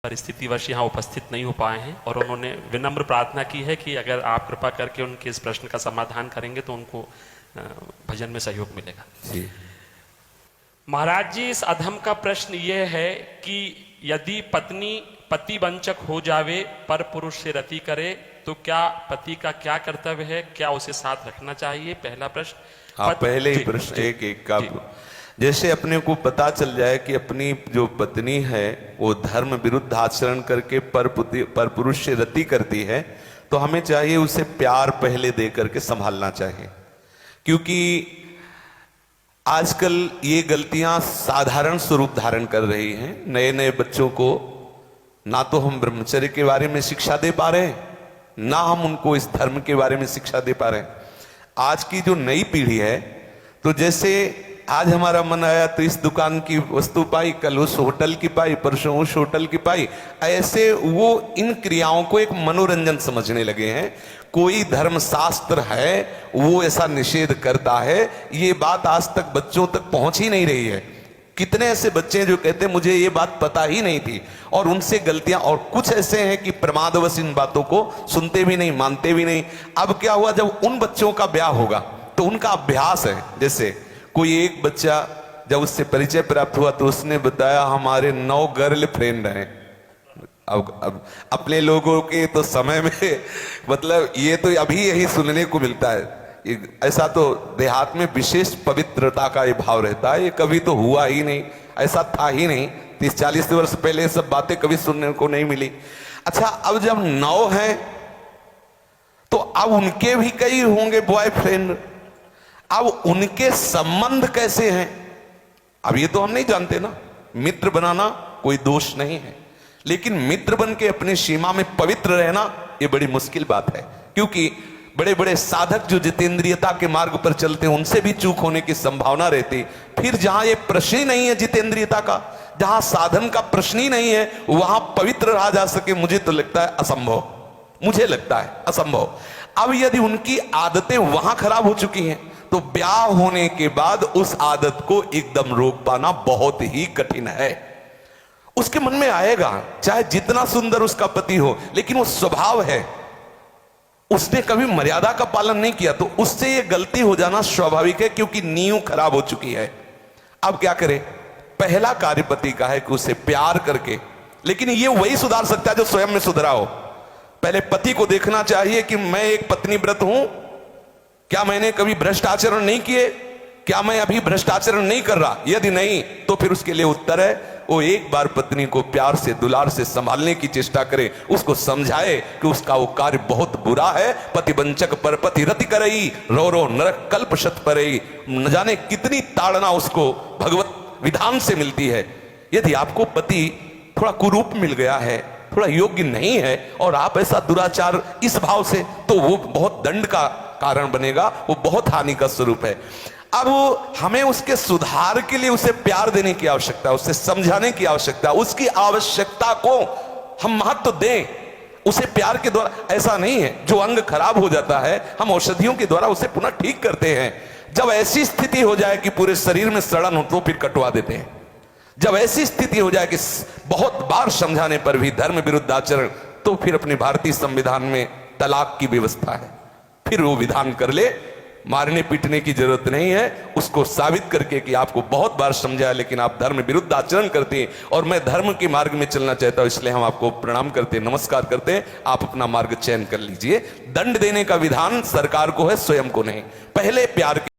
परिस्थितिवश यहाँ उपस्थित नहीं हो पाए हैं और उन्होंने विनम्र प्रार्थना की है कि अगर आप कृपा करके उनके इस प्रश्न का समाधान करेंगे तो उनको भजन में सहयोग मिलेगा जी। महाराज जी, इस अधम का प्रश्न ये है कि यदि पत्नी पति वंचक हो जावे पर पुरुष से रति करे तो क्या पति का क्या कर्तव्य है, क्या उसे साथ रखना चाहिए? पहला प्रश्न। हाँ, पहले ही प्रश्न एक एक का। जैसे अपने को पता चल जाए कि अपनी जो पत्नी है वो धर्म विरुद्ध आचरण करके पर पुरुष से रति करती है तो हमें चाहिए उसे प्यार पहले दे करके संभालना चाहिए, क्योंकि आजकल ये गलतियां साधारण स्वरूप धारण कर रही हैं। नए नए बच्चों को ना तो हम ब्रह्मचर्य के बारे में शिक्षा दे पा रहे हैं, ना हम उनको इस धर्म के बारे में शिक्षा दे पा रहे हैं। आज की जो नई पीढ़ी है, तो जैसे आज हमारा मन आया तो इस दुकान की वस्तु पाई, कल उस होटल की पाई, परसों उस होटल की पाई, ऐसे वो इन क्रियाओं को एक मनोरंजन समझने लगे हैं। कोई धर्म शास्त्र है वो ऐसा निषेध करता है, ये बात आज तक बच्चों तक पहुंच ही नहीं रही है। कितने ऐसे बच्चे हैं जो कहते हैं मुझे ये बात पता ही नहीं थी, और उनसे गलतियां, और कुछ ऐसे हैं कि प्रमादवश इन बातों को सुनते भी नहीं, मानते भी नहीं। अब क्या हुआ, जब उन बच्चों का ब्याह होगा तो उनका अभ्यास है। जैसे कोई एक बच्चा जब उससे परिचय प्राप्त हुआ तो उसने बताया हमारे 9 गर्लफ्रेंड हैं। अब अपने लोगों के तो समय में मतलब ये तो अभी यही सुनने को मिलता है। ऐसा तो देहात में विशेष पवित्रता का ये भाव रहता है, ये कभी तो हुआ ही नहीं, ऐसा था ही नहीं। 30-40 वर्ष पहले ये सब बातें कभी सुनने को नहीं मिली। अच्छा, अब जब 9 हैं तो अब उनके भी कई होंगे बॉयफ्रेंड। अब उनके संबंध कैसे हैं, अब ये तो हम नहीं जानते ना। मित्र बनाना कोई दोष नहीं है, लेकिन मित्र बन के अपनी सीमा में पवित्र रहना ये बड़ी मुश्किल बात है, क्योंकि बड़े बड़े साधक जो जितेंद्रियता के मार्ग पर चलते हैं उनसे भी चूक होने की संभावना रहती। फिर जहां ये प्रश्न ही नहीं है जितेंद्रियता का, जहां साधन का प्रश्न ही नहीं है, वहां पवित्र रहा जा सके, मुझे तो लगता है असंभव, मुझे लगता है असंभव। अब यदि उनकी आदतें वहां खराब हो चुकी हैं तो ब्याह होने के बाद उस आदत को एकदम रोक पाना बहुत ही कठिन है। उसके मन में आएगा, चाहे जितना सुंदर उसका पति हो, लेकिन वो स्वभाव है, उसने कभी मर्यादा का पालन नहीं किया, तो उससे ये गलती हो जाना स्वाभाविक है, क्योंकि नींव खराब हो चुकी है। अब क्या करे, पहला कार्य पति का है कि उसे प्यार करके, लेकिन ये वही सुधार सकता है जो स्वयं में सुधरा हो। पहले पति को देखना चाहिए कि मैं एक पत्नी व्रत हूं, क्या मैंने कभी भ्रष्ट आचरण नहीं किए, क्या मैं अभी भ्रष्ट आचरण नहीं कर रहा? यदि नहीं तो फिर उसके लिए उत्तर है वो एक बार पत्नी को प्यार से दुलार से संभालने की चेष्टा करे, उसको समझाए कि उसका वो कार्य बहुत बुरा है। पति वंचक पर पति रति करई, रो रो नरक कल्प शत परई। न जाने कितनी ताड़ना उसको भगवत विधान से मिलती है। यदि आपको पति थोड़ा कुरूप मिल गया है, थोड़ा योग्य नहीं है, और आप ऐसा दुराचार इस भाव से, तो वो बहुत दंड का कारण बनेगा, वो बहुत हानि का स्वरूप है। अब हमें उसके सुधार के लिए उसे प्यार देने की आवश्यकता है, उसे समझाने की आवश्यकता है, उसकी आवश्यकता को हम महत्व दें, उसे प्यार के द्वारा। ऐसा नहीं है जो अंग खराब हो जाता है हम औषधियों के द्वारा उसे पुनः ठीक करते हैं। जब ऐसी स्थिति हो जाए कि पूरे शरीर में सड़न हो तो फिर कटवा देते हैं। जब ऐसी स्थिति हो जाए कि बहुत बार समझाने पर भी धर्म विरुद्ध आचरण, तो फिर अपने भारतीय संविधान में तलाक की व्यवस्था है, फिर वो विधान कर ले। मारने पीटने की जरूरत नहीं है, उसको साबित करके कि आपको बहुत बार समझाया लेकिन आप धर्म विरुद्ध आचरण करते हैं और मैं धर्म के मार्ग में चलना चाहता हूं, इसलिए हम आपको प्रणाम करते हैं, नमस्कार करते हैं, आप अपना मार्ग चयन कर लीजिए। दंड देने का विधान सरकार को है, स्वयं को नहीं। पहले प्यार